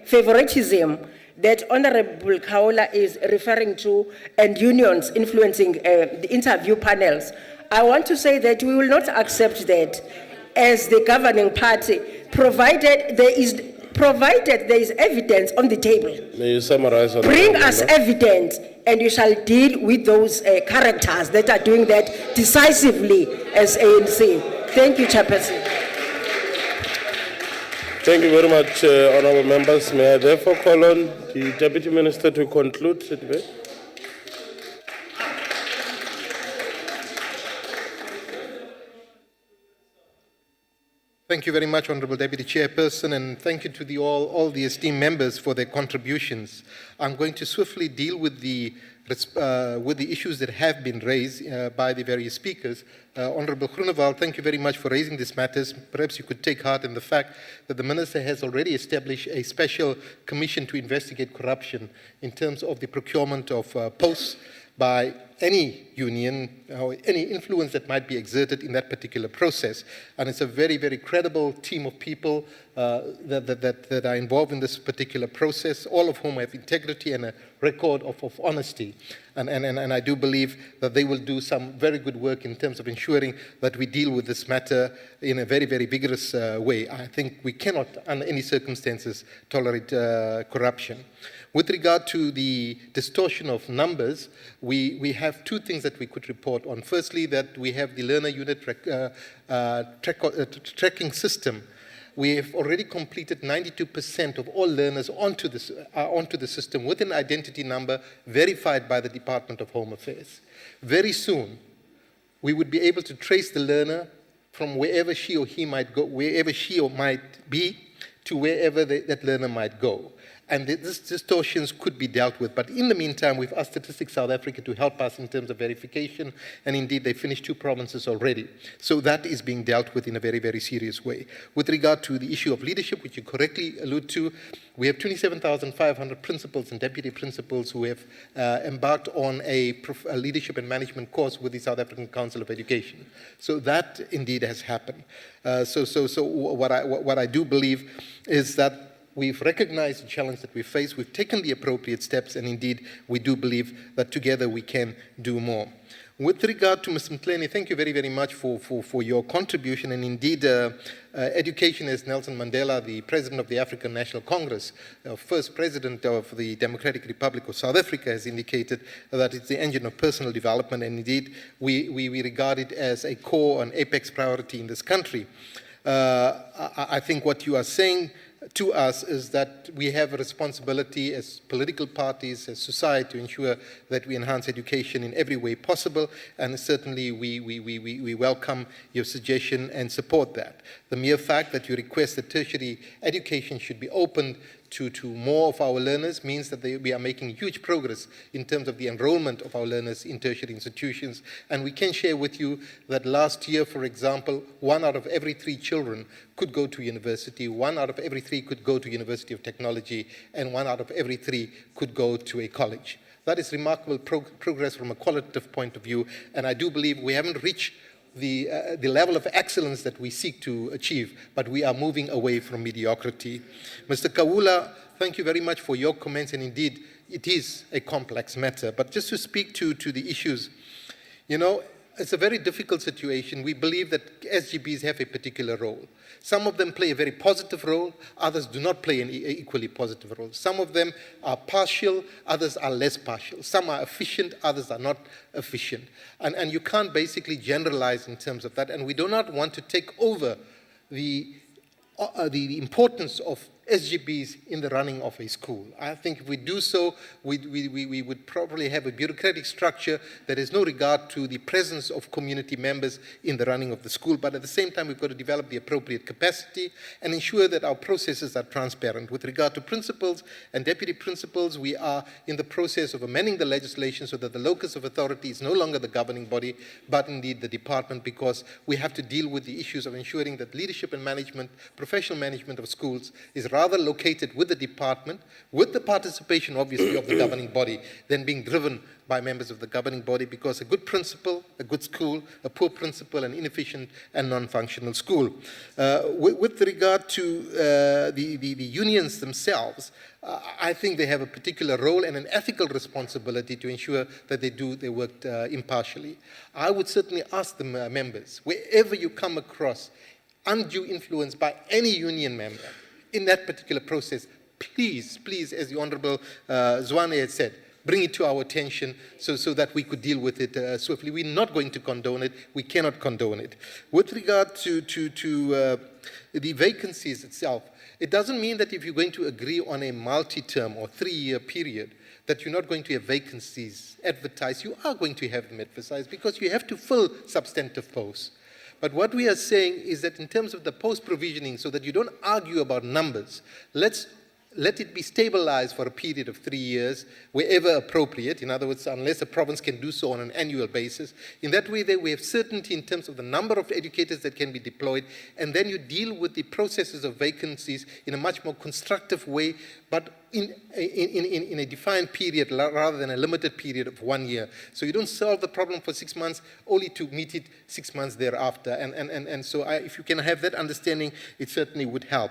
favoritism that Honorable Kaola is referring to, and unions influencing the interview panels, I want to say that we will not accept that as the governing party, provided there is evidence on the table. May you summarize? Bring us evidence, and you shall deal with those characters that are doing that decisively as ANC. Thank you, Chairperson. Thank you very much, honourable members. May I therefore call on the Deputy Minister to conclude the debate? Thank you very much, Honourable Deputy Chairperson, and thank you to all the esteemed members for their contributions. I'm going to swiftly deal with the issues that have been raised by the various speakers. Honourable Groenewald, thank you very much for raising these matters. Perhaps you could take heart in the fact that the Minister has already established a special commission to investigate corruption in terms of the procurement of posts by any union or any influence that might be exerted in that particular process. And it's a very, very credible team of people that are involved in this particular process, all of whom have integrity and a record of honesty. And I do believe that they will do some very good work in terms of ensuring that we deal with this matter in a very, very vigorous way. I think we cannot, under any circumstances, tolerate corruption. With regard to the distortion of numbers, we have two things that we could report on. Firstly, that we have the learner unit tracking system. We have already completed 92% of all learners onto the system with an identity number verified by the Department of Home Affairs. Very soon, we would be able to trace the learner from wherever she or he might go, wherever she or might be, to wherever that learner might go. And these distortions could be dealt with. But in the meantime, we've asked Statistics South Africa to help us in terms of verification, and indeed they finished 2 provinces already. So that is being dealt with in a very, very serious way. With regard to the issue of leadership, which you correctly allude to, we have 27,500 principals and deputy principals who have embarked on a leadership and management course with the South African Council of Education. So that indeed has happened. So what I do believe is that we've recognized the challenge that we face, we've taken the appropriate steps, and indeed we do believe that together we can do more. With regard to Ms. Plenary, thank you very, very much for your contribution, and indeed education, as Nelson Mandela, the President of the African National Congress, first President of the Democratic Republic of South Africa, has indicated that it's the engine of personal development, and indeed we regard it as a core and apex priority in this country. I think what you are saying to us is that we have a responsibility as political parties, as society, to ensure that we enhance education in every way possible, and certainly we welcome your suggestion and support that. The mere fact that you request that tertiary education should be opened to more of our learners means that we are making huge progress in terms of the enrollment of our learners in tertiary institutions. And we can share with you that last year, for example, 1 out of every 3 children could go to university, 1 out of every 3 could go to University of Technology, and 1 out of every 3 could go to a college. That is remarkable progress from a qualitative point of view, and I do believe we haven't reached the level of excellence that we seek to achieve, but we are moving away from mediocrity. Mr. Kawula, thank you very much for your comments, and indeed, it is a complex matter. But just to speak to the issues, you know, it's a very difficult situation. We believe that SGBs have a particular role. Some of them play a very positive role, others do not play an equally positive role. Some of them are partial, others are less partial. Some are efficient, others are not efficient. And you can't basically generalize in terms of that, and we do not want to take over the importance of SGBs in the running of a school. I think if we do so, we would probably have a bureaucratic structure that has no regard to the presence of community members in the running of the school, but at the same time we've got to develop the appropriate capacity and ensure that our processes are transparent. With regard to principals and deputy principals, we are in the process of amending the legislation so that the locus of authority is no longer the governing body, but indeed the department, because we have to deal with the issues of ensuring that leadership and management, professional management of schools is rather located with the department, with the participation, obviously, of the governing body, than being driven by members of the governing body, because a good principal, a good school, a poor principal, an inefficient and non-functional school. With regard to the unions themselves, I think they have a particular role and an ethical responsibility to ensure that they do their work impartially. I would certainly ask the members, wherever you come across undue influence by any union member in that particular process, please, as the Honorable Zwane had said, bring it to our attention so that we could deal with it swiftly. We're not going to condone it. We cannot condone it. With regard to the vacancies itself, it doesn't mean that if you're going to agree on a multi-term or 3-year period, that you're not going to have vacancies advertised. You are going to have them advertised because you have to fill substantive posts. But what we are saying is that in terms of the post-provisioning, so that you don't argue about numbers, let it be stabilized for a period of 3 years, wherever appropriate. In other words, unless a province can do so on an annual basis. In that way, we have certainty in terms of the number of educators that can be deployed, and then you deal with the processes of vacancies in a much more constructive way, but in a defined period rather than a limited period of 1 year. So you don't solve the problem for 6 months only to meet it 6 months thereafter. And so if you can have that understanding, it certainly would help.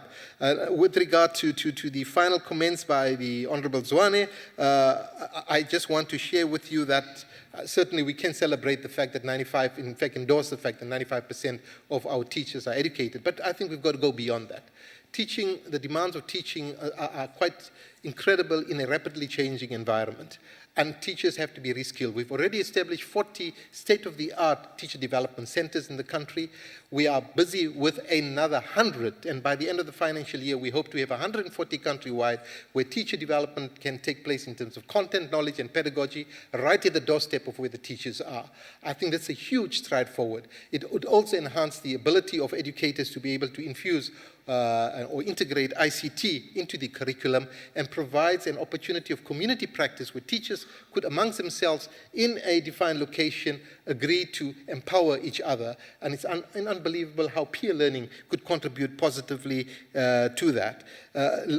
With regard to the final comments by the Honorable Zwane, I just want to share with you that certainly we can celebrate the fact that endorse the fact that 95% of our teachers are educated, but I think we've got to go beyond that. Teaching, the demands of teaching are quite incredible in a rapidly changing environment, and teachers have to be reskilled. We've already established 40 state-of-the-art teacher development centers in the country. We are busy with another 100, and by the end of the financial year, we hope to have 140 countrywide, where teacher development can take place in terms of content, knowledge, and pedagogy, right at the doorstep of where the teachers are. I think that's a huge stride forward. It would also enhance the ability of educators to be able to infuse or integrate ICT into the curriculum, and provides an opportunity of community practice where teachers could amongst themselves in a defined location agree to empower each other. And it's unbelievable how peer learning could contribute positively to that.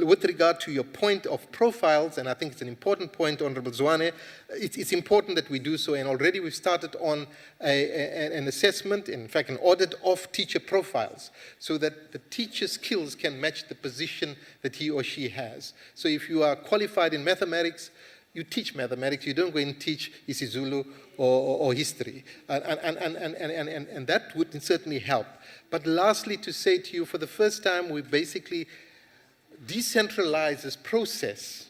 With regard to your point of profiles, and I think it's an important point, Honorable Zwane, it's important that we do so, and already we've started on an assessment, in fact an audit of teacher profiles, so that the teacher's skills can match the position that he or she has. So if you are qualified in mathematics, you teach mathematics, you don't go and teach isiZulu or history. And that would certainly help. But lastly, to say to you, for the first time, we basically decentralize this process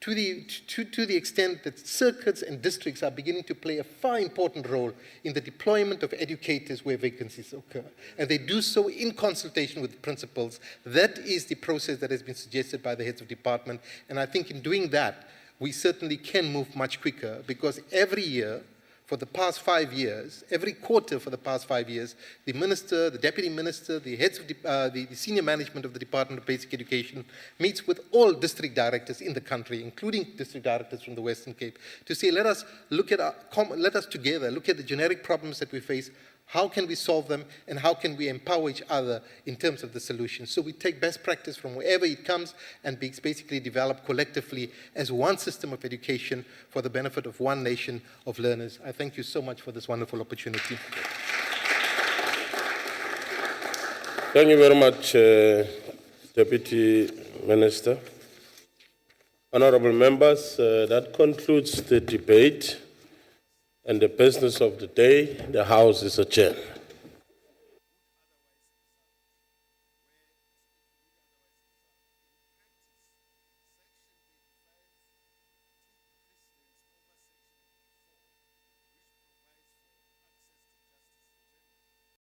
to the extent that circuits and districts are beginning to play a far important role in the deployment of educators where vacancies occur. And they do so in consultation with principals. That is the process that has been suggested by the heads of department. And I think in doing that, we certainly can move much quicker, because every year, for the past 5 years, every quarter for the past 5 years, the minister, the deputy minister, the heads of the senior management of the Department of Basic Education meets with all district directors in the country, including district directors from the Western Cape, to say, let us together look at the generic problems that we face. how can we solve them, and how can we empower each other in terms of the solution. So we take best practice from wherever it comes and basically develop collectively as one system of education for the benefit of one nation of learners. I thank you so much for this wonderful opportunity. Thank you very much, Deputy Minister. Honorable members, that concludes the debate and the business of the day. The House is adjourned.